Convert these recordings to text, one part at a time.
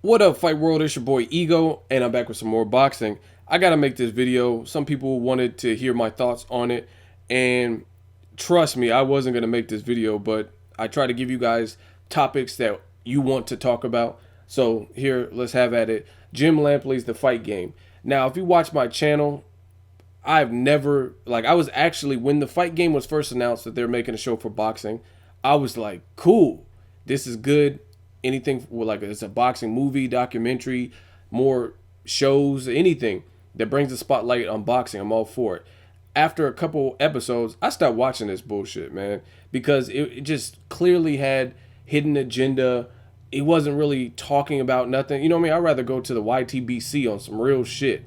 What up, Fight World? It's your boy Ego, and I'm back with some more boxing. I gotta make this video. Some people wanted to hear my thoughts on it, and trust me, I wasn't gonna make this video, but I try to give you guys topics that you want to talk about. So here, let's have at it. Jim Lampley's The Fight Game. Now, if you watch my channel, I've never I was actually when the Fight Game was first announced that they're making a show for boxing, I was like, cool, this is good. Anything like it's a boxing movie, documentary, more shows, anything that brings the spotlight on boxing, I'm all for it. After a couple episodes, I stopped watching this bullshit, man, because it just clearly had hidden agenda. It wasn't really talking about nothing. You know what I mean? I'd rather go to the YTBC on some real shit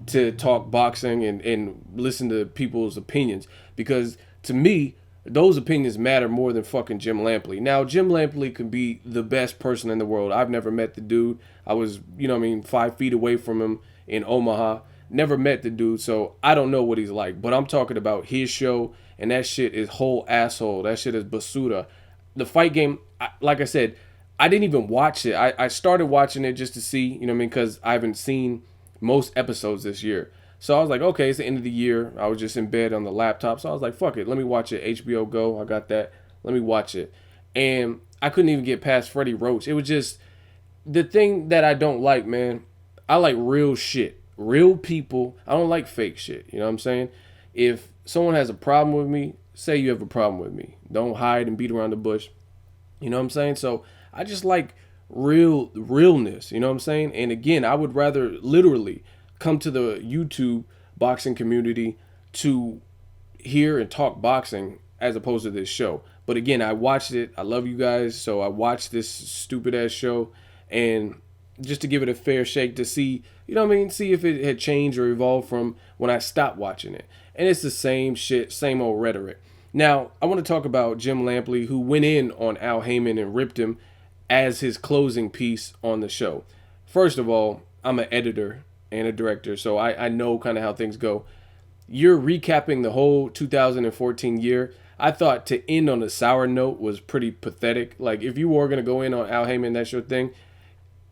to talk boxing and listen to people's opinions, because to me those opinions matter more than fucking Jim Lampley. Now, Jim Lampley could be the best person in the world. I've never met the dude. I was, 5 feet away from him in Omaha. Never met the dude, so I don't know what he's like. But I'm talking about his show, and that shit is whole asshole. That shit is basura. The Fight Game, like I said, I didn't even watch it. I started watching it just to see, because I haven't seen most episodes this year. So I was like, okay, it's the end of the year. I was just in bed on the laptop. So I was like, fuck it. Let me watch it. HBO Go. I got that. Let me watch it. And I couldn't even get past Freddie Roach. It was just the thing that I don't like, man. I like real shit. Real people. I don't like fake shit. You know what I'm saying? If someone has a problem with me, say you have a problem with me. Don't hide and beat around the bush. You know what I'm saying? So I just like realness, you know what I'm saying? And again, I would rather literally come to the YouTube boxing community to hear and talk boxing as opposed to this show. But again, I watched it. I love you guys, so I watched this stupid ass show, and just to give it a fair shake to see, see if it had changed or evolved from when I stopped watching it. And it's the same shit, same old rhetoric. Now, I want to talk about Jim Lampley, who went in on Al Haymon and ripped him as his closing piece on the show. First of all, I'm an editor and a director, so I know kind of how things go. You're recapping the whole 2014 year. I thought to end on a sour note was pretty pathetic. Like, if you were going to go in on Al Haymon, that's your thing,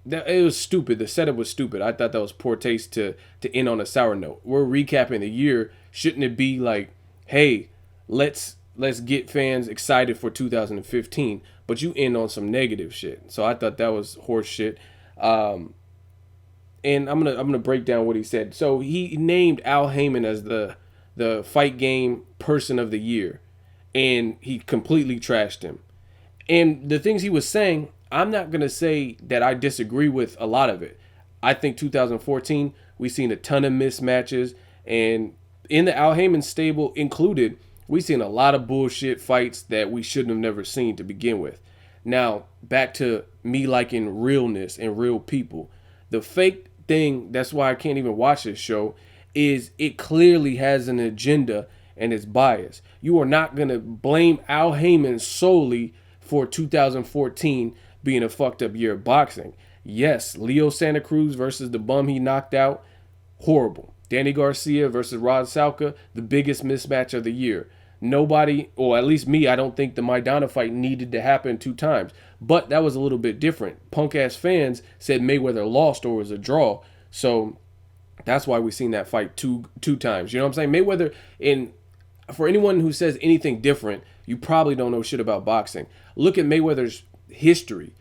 that it was stupid. The setup was stupid. I thought that was poor taste to end on a sour note. We're recapping the year. Shouldn't it be like, hey, let's get fans excited for 2015, but you end on some negative shit. So I thought that was horse shit. And I'm gonna break down what he said. So he named Al Haymon as the Fight Game Person of the Year, and he completely trashed him. And the things he was saying, I'm not gonna say that I disagree with a lot of it. I think 2014 we've seen a ton of mismatches, and in the Al Haymon stable included, we've seen a lot of bullshit fights that we shouldn't have never seen to begin with. Now, back to me liking realness and real people. The fake thing, that's why I can't even watch this show, is it clearly has an agenda and it's biased. You are not going to blame Al Haymon solely for 2014 being a fucked up year of boxing. Yes, Leo Santa Cruz versus the bum he knocked out, horrible. Danny Garcia versus Rod Salka, the biggest mismatch of the year. Nobody, or at least me, I don't think the Maidana fight needed to happen 2 times. But that was a little bit different. Punk ass fans said Mayweather lost or was a draw. So that's why we've seen that fight two times. You know what I'm saying? Mayweather, in for anyone who says anything different, you probably don't know shit about boxing. Look at Mayweather's history.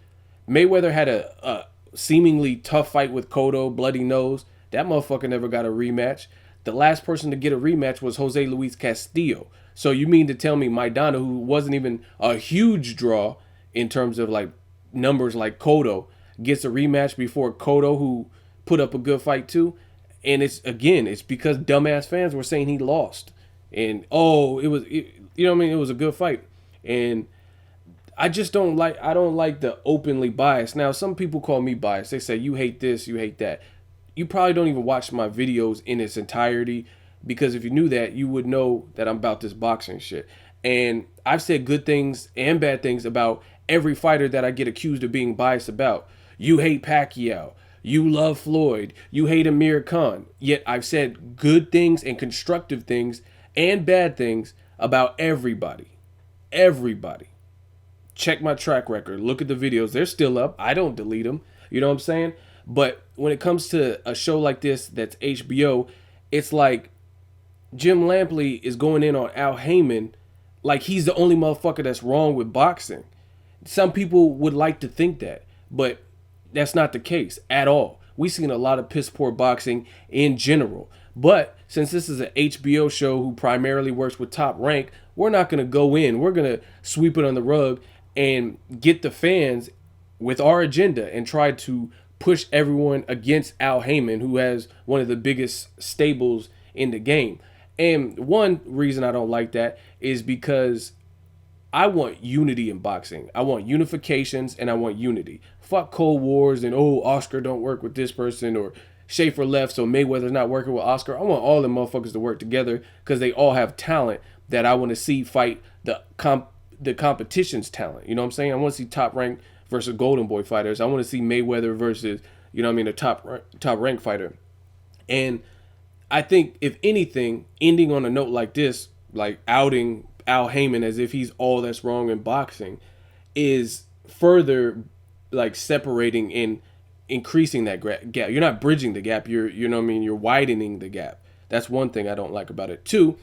Mayweather had a seemingly tough fight with Cotto, bloody nose. That motherfucker never got a rematch. The last person to get a rematch was Jose Luis Castillo. So you mean to tell me Maidana, who wasn't even a huge draw in terms of like numbers like Cotto, gets a rematch before Cotto, who put up a good fight too? And it's because dumbass fans were saying he lost. And you know what I mean? It was a good fight. And I don't like the openly biased. Now, some people call me biased. They say, you hate this, you hate that. You probably don't even watch my videos in its entirety, because if you knew that, you would know that I'm about this boxing shit. And I've said good things and bad things about every fighter that I get accused of being biased about. You hate Pacquiao. You love Floyd. You hate Amir Khan. Yet I've said good things and constructive things and bad things about everybody. Everybody. Check my track record. Look at the videos. They're still up. I don't delete them. You know what I'm saying? But when it comes to a show like this that's HBO, it's like Jim Lampley is going in on Al Haymon like he's the only motherfucker that's wrong with boxing. Some people would like to think that, but that's not the case at all. We've seen a lot of piss poor boxing in general. But since this is an HBO show who primarily works with Top Rank, we're not going to go in. We're going to sweep it on the rug and get the fans with our agenda and try to push everyone against Al Haymon, who has one of the biggest stables in the game. And one reason I don't like that is because I want unity in boxing. I want unifications and I want unity. Fuck Cold Wars and, oh, Oscar don't work with this person, or Schaefer left so Mayweather's not working with Oscar. I want all the motherfuckers to work together because they all have talent that I want to see fight the competition's talent. You know what I'm saying? I want to see Top Rank versus Golden Boy fighters. I want to see Mayweather versus, you know what I mean, a top rank fighter. And I think, if anything, ending on a note like this, like outing Al Haymon as if he's all that's wrong in boxing, is further like separating and increasing that gap. You're not bridging the gap. You're, you know what I mean, you're widening the gap. That's one thing I don't like about it. Two,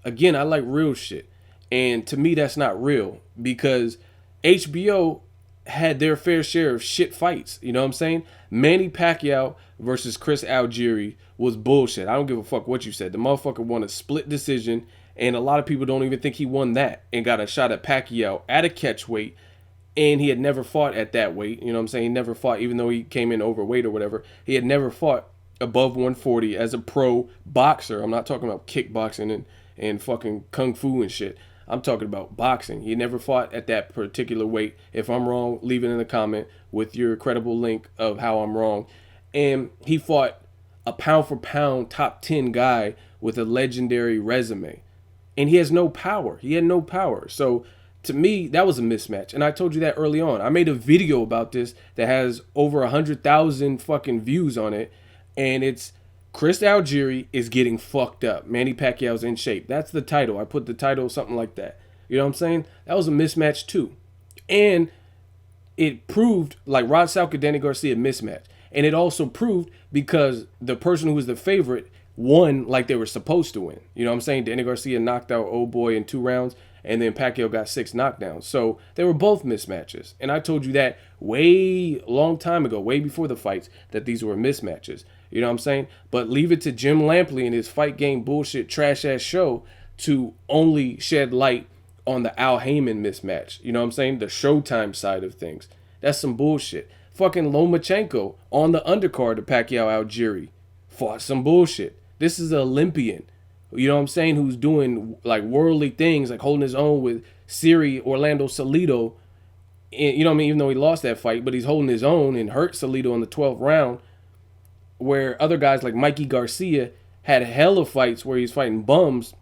again, I like real shit. And to me, that's not real, because HBO had their fair share of shit fights. You know what I'm saying? Manny Pacquiao versus Chris Algieri was bullshit. I don't give a fuck what you said. The motherfucker won a split decision, and a lot of people don't even think he won that, and got a shot at Pacquiao at a catch weight, and he had never fought at that weight. You know what I'm saying? He never fought, even though he came in overweight or whatever. He had never fought above 140 as a pro boxer. I'm not talking about kickboxing and fucking kung fu and shit. I'm talking about boxing. He never fought at that particular weight. If I'm wrong, leave it in the comment with your credible link of how I'm wrong. And he fought a pound for pound top 10 guy with a legendary resume. And he has no power. He had no power. So to me, that was a mismatch. And I told you that early on. I made a video about this that has over 100,000 fucking views on it. And it's Chris Algieri is getting fucked up. Manny Pacquiao's in shape. That's the title. I put the title something like that. You know what I'm saying? That was a mismatch too. And it proved, like Rod Salka, Danny Garcia, mismatch. And it also proved because the person who was the favorite won like they were supposed to win. You know what I'm saying? Danny Garcia knocked out Old Boy in 2 rounds, and then Pacquiao got 6 knockdowns. So they were both mismatches. And I told you that way long time ago, way before the fights, that these were mismatches. You know what I'm saying? But leave it to Jim Lampley and his fight game bullshit trash ass show to only shed light on the Al Haymon mismatch. You know what I'm saying? The Showtime side of things. That's some bullshit. Fucking Lomachenko on the undercard of Pacquiao Algieri fought some bullshit. This is an Olympian, you know what I'm saying, who's doing like worldly things, like holding his own with Siri Orlando Salido. You know what I mean? Even though he lost that fight, but he's holding his own and hurt Salido in the 12th round. Where other guys like Mikey Garcia had hella fights where he's fighting bums,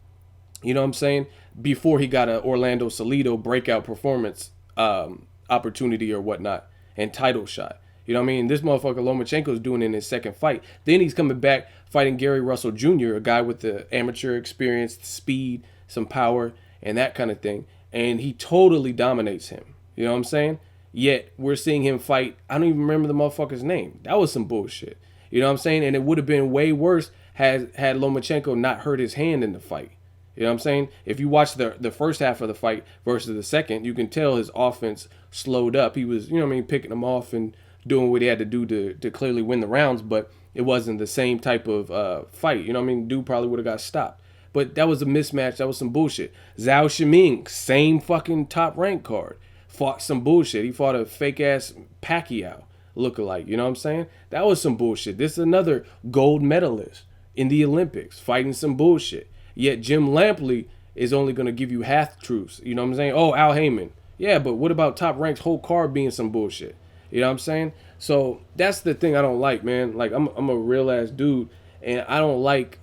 you know what I'm saying, before he got a Orlando Salido breakout performance opportunity or whatnot and title shot. You know what I mean? This motherfucker Lomachenko's doing it in his second fight. Then he's coming back fighting Gary Russell Jr., a guy with the amateur experience, speed, some power, and that kind of thing. And he totally dominates him. You know what I'm saying? Yet we're seeing him fight, I don't even remember the motherfucker's name. That was some bullshit. You know what I'm saying? And it would have been way worse had Lomachenko not hurt his hand in the fight. You know what I'm saying? If you watch the first half of the fight versus the second, you can tell his offense slowed up. He was, you know what I mean, picking them off and doing what he had to do to clearly win the rounds, but it wasn't the same type of fight. You know what I mean? Dude probably would have got stopped. But that was a mismatch. That was some bullshit. Zhao Shiming, same fucking top rank card, fought some bullshit. He fought a fake ass Pacquiao lookalike. You know what I'm saying? That was some bullshit. This is another gold medalist in the Olympics fighting some bullshit. Yet Jim Lampley is only going to give you half truths. You know what I'm saying? Oh, Al Haymon. Yeah, but what about Top Rank's whole card being some bullshit? You know what I'm saying? So that's the thing I don't like, man. Like, I'm a real ass dude, and I don't like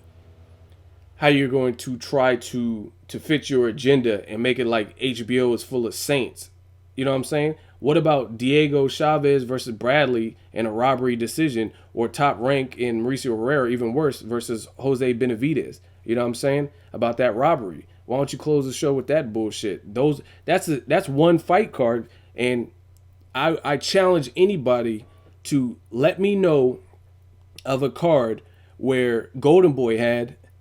how you're going to try to fit your agenda and make it like HBO is full of saints. You know what I'm saying? What about Diego Chavez versus Bradley in a robbery decision, or Top Rank in Mauricio Herrera, even worse, versus Jose Benavidez? You know what I'm saying? About that robbery. Why don't you close the show with that bullshit? That's one fight card, and I challenge anybody to let me know of a card where Golden Boy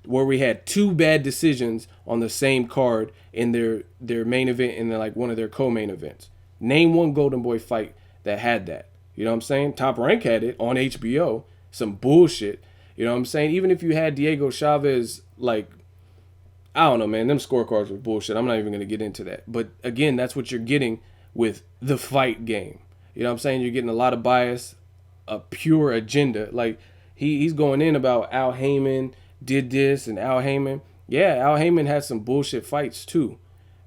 where we had two bad decisions on the same card in their main event and then like one of their co-main events. Name one Golden Boy fight that had that. You know what I'm saying? Top Rank had it on HBO. Some bullshit. You know what I'm saying? Even if you had Diego Chavez, like, I don't know, man. Them scorecards were bullshit. I'm not even going to get into that. But again, that's what you're getting with the fight game. You know what I'm saying? You're getting a lot of bias, a pure agenda. Like, he's going in about Al Haymon did this and Al Haymon. Yeah, Al Haymon had some bullshit fights too.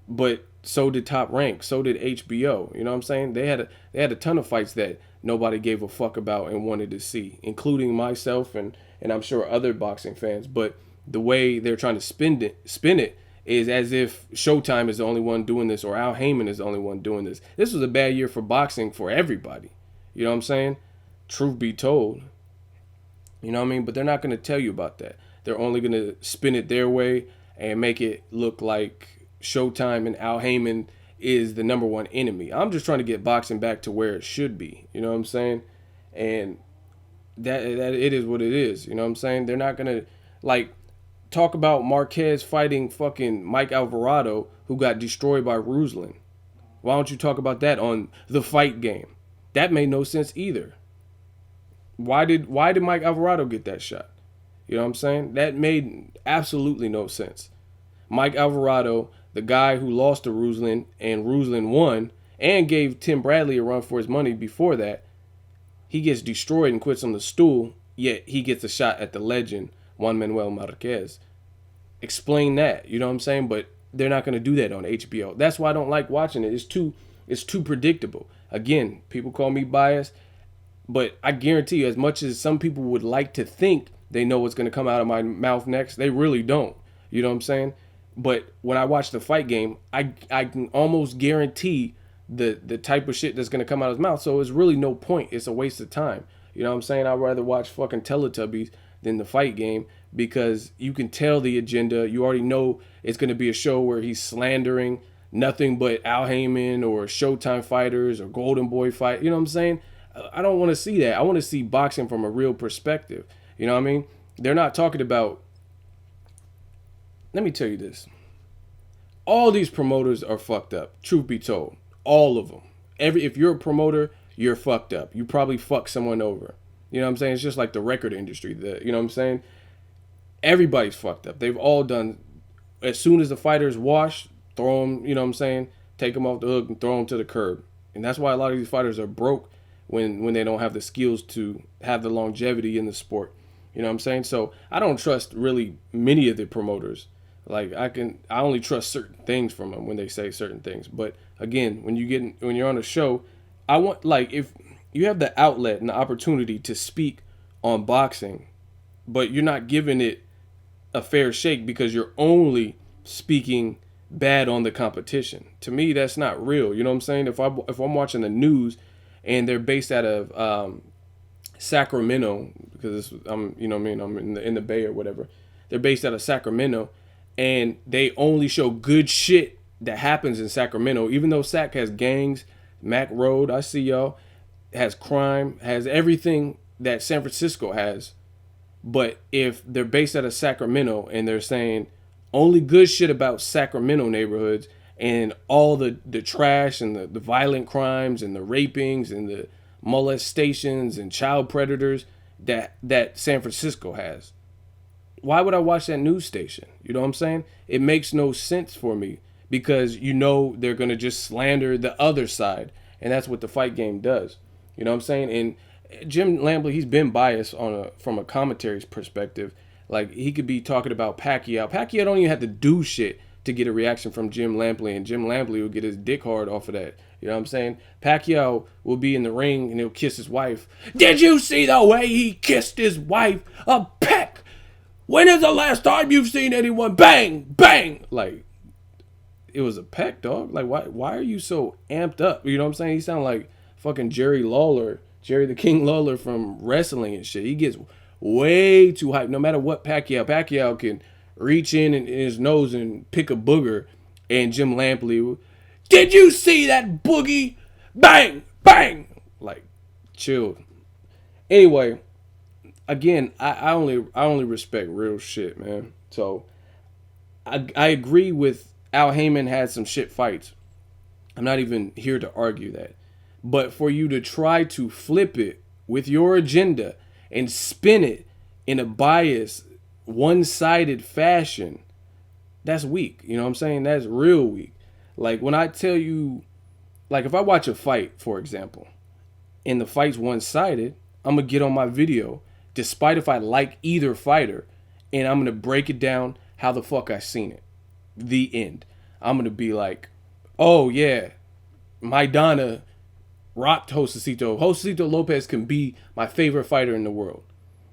But so did Top Rank. So did HBO. You know what I'm saying? They had a ton of fights that nobody gave a fuck about and wanted to see, including myself and I'm sure other boxing fans. But the way they're trying to spin it is as if Showtime is the only one doing this or Al Haymon is the only one doing this. This was a bad year for boxing for everybody. You know what I'm saying? Truth be told. You know what I mean? But they're not going to tell you about that. They're only going to spin it their way and make it look like Showtime and Al Haymon is the number one enemy. I'm just trying to get boxing back to where it should be. You know what I'm saying? And that it is what it is. You know what I'm saying? They're not going to, like, talk about Marquez fighting fucking Mike Alvarado, who got destroyed by Ruslan. Why don't you talk about that on the fight game? That made no sense either. Why did Mike Alvarado get that shot? You know what I'm saying? That made absolutely no sense. Mike Alvarado, the guy who lost to Ruslan and Ruslan won and gave Tim Bradley a run for his money before that, he gets destroyed and quits on the stool, yet he gets a shot at the legend, Juan Manuel Marquez. Explain that, you know what I'm saying? But they're not going to do that on HBO. That's why I don't like watching it. It's too predictable. Again, people call me biased, but I guarantee you, as much as some people would like to think they know what's going to come out of my mouth next, they really don't. You know what I'm saying? But when I watch the fight game, I can almost guarantee the type of shit that's going to come out of his mouth. So it's really no point. It's a waste of time. You know what I'm saying? I'd rather watch fucking Teletubbies than the fight game because you can tell the agenda. You already know it's going to be a show where he's slandering nothing but Al Haymon or Showtime fighters or Golden Boy fight. You know what I'm saying? I don't want to see that. I want to see boxing from a real perspective. You know what I mean? They're not talking about... Let me tell you this. All these promoters are fucked up. Truth be told. All of them. If you're a promoter, you're fucked up. You probably fucked someone over. You know what I'm saying? It's just like the record industry. You know what I'm saying? Everybody's fucked up. They've all done... As soon as the fighters wash, throw them, you know what I'm saying? Take them off the hook and throw them to the curb. And that's why a lot of these fighters are broke when they don't have the skills to have the longevity in the sport. You know what I'm saying? So I don't trust really many of the promoters. Like I only trust certain things from them when they say certain things. But again, when you're on a show, I want, like, if you have the outlet and the opportunity to speak on boxing, but you're not giving it a fair shake because you're only speaking bad on the competition. To me, that's not real. You know what I'm saying? If I'm watching the news and they're based out of Sacramento, because I'm in the Bay or whatever. They're based out of Sacramento, and they only show good shit that happens in Sacramento. Even though Sac has gangs, Mac Road, I see y'all, has crime, has everything that San Francisco has. But if they're based out of Sacramento and they're saying only good shit about Sacramento neighborhoods and all the trash and the violent crimes and the rapings and the molestations and child predators that San Francisco has, why would I watch that news station? You know what I'm saying? It makes no sense for me because you know they're going to just slander the other side, and that's what the fight game does. You know what I'm saying? And Jim Lampley, he's been biased from a commentary's perspective. Like, he could be talking about Pacquiao. Pacquiao don't even have to do shit to get a reaction from Jim Lampley, and Jim Lampley will get his dick hard off of that. You know what I'm saying? Pacquiao will be in the ring and he'll kiss his wife. Did you see the way he kissed his wife? A peck. When is the last time you've seen anyone bang, bang? Like, it was a peck, dog. Like, why are you so amped up? You know what I'm saying? He sound like fucking Jerry the King Lawler from wrestling and shit. He gets way too hyped. No matter what Pacquiao can reach in his nose and pick a booger, and Jim Lampley, did you see that boogie? Bang, bang. Like, chill. Anyway, again, I only respect real shit, man. So I agree with Al Heyman had some shit fights. I'm not even here to argue that. But for you to try to flip it with your agenda and spin it in a biased, one-sided fashion, that's weak. You know what I'm saying? That's real weak. Like when I tell you, like if I watch a fight, for example, and the fight's one-sided, I'm gonna get on my video, despite if I like either fighter, and I'm gonna break it down how the fuck I seen it. The end. I'm gonna be like, oh yeah, Maidana rocked Josecito. Josecito Lopez can be my favorite fighter in the world.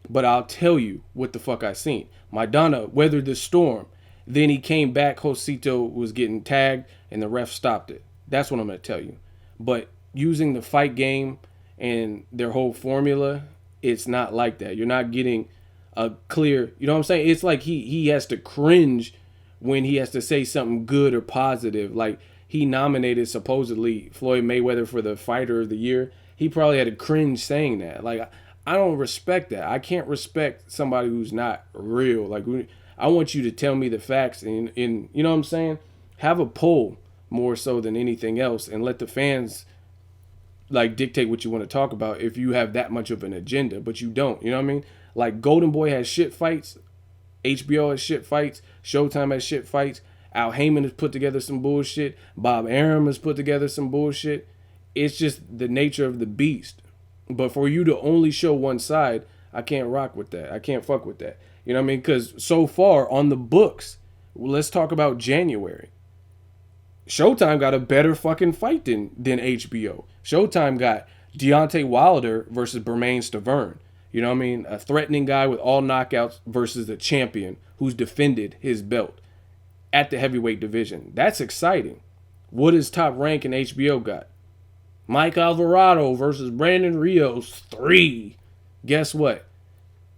But I'll tell you what the fuck I seen. Maidana weathered the storm. Then he came back. Josecito was getting tagged, and the ref stopped it. That's what I'm going to tell you. But using the fight game and their whole formula, it's not like that. You're not getting a clear, you know what I'm saying? It's like he has to cringe when he has to say something good or positive. Like he nominated supposedly Floyd Mayweather for the fighter of the year. He probably had to cringe saying that. Like I don't respect that. I can't respect somebody who's not real. Like I want you to tell me the facts and you know what I'm saying? Have a poll more so than anything else and let the fans like dictate what you want to talk about if you have that much of an agenda, but you don't. You know what I mean? Like Golden Boy has shit fights, HBO has shit fights, Showtime has shit fights, Al Heyman has put together some bullshit, Bob Arum has put together some bullshit. It's just the nature of the beast. But for you to only show one side, I can't rock with that. I can't fuck with that. You know what I mean? Because so far on the books, let's talk about January. Showtime got a better fucking fight than HBO. Showtime got Deontay Wilder versus Bermane Stiverne. You know what I mean? A threatening guy with all knockouts versus a champion who's defended his belt at the heavyweight division. That's exciting. What does Top Rank and HBO got? Mike Alvarado versus Brandon Rios 3. Guess what?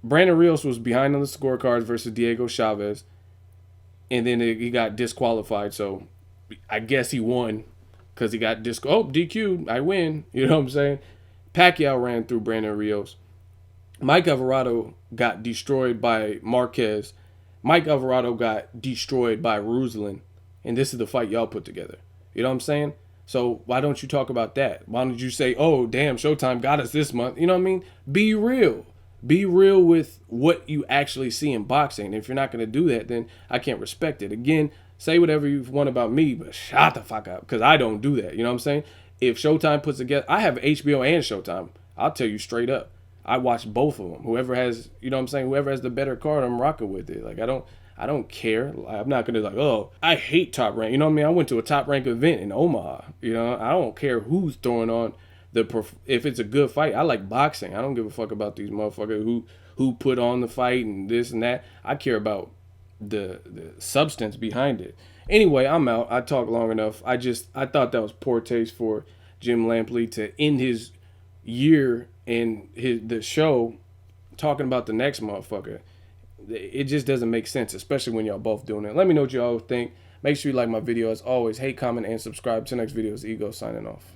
Brandon Rios was behind on the scorecards versus Diego Chavez. And then he got disqualified. So I guess he won because he got DQ'd. I win. You know what I'm saying? Pacquiao ran through Brandon Rios. Mike Alvarado got destroyed by Marquez. Mike Alvarado got destroyed by Ruslan. And this is the fight y'all put together. You know what I'm saying? So why don't you talk about that? Why don't you say, oh, damn, Showtime got us this month? You know what I mean? Be real. Be real with what you actually see in boxing. And if you're not going to do that, then I can't respect it. Again, say whatever you want about me, but shut the fuck up because I don't do that. You know what I'm saying? If Showtime puts together, I have HBO and Showtime. I'll tell you straight up. I watch both of them. Whoever has, you know what I'm saying? Whoever has the better card, I'm rocking with it. Like, I don't care. I'm not going to like, oh, I hate Top Rank. You know what I mean? I went to a Top Rank event in Omaha. You know, I don't care who's throwing on if it's a good fight. I like boxing. I don't give a fuck about these motherfuckers who put on the fight and this and that. I care about the substance behind it. Anyway, I'm out. I talked long enough. I thought that was poor taste for Jim Lampley to end his year in the show talking about the next motherfucker. It just doesn't make sense, especially when y'all both doing it. Let me know what y'all think. Make sure you like my video. As always, hate, comment, and subscribe. Till next video, is Ego signing off.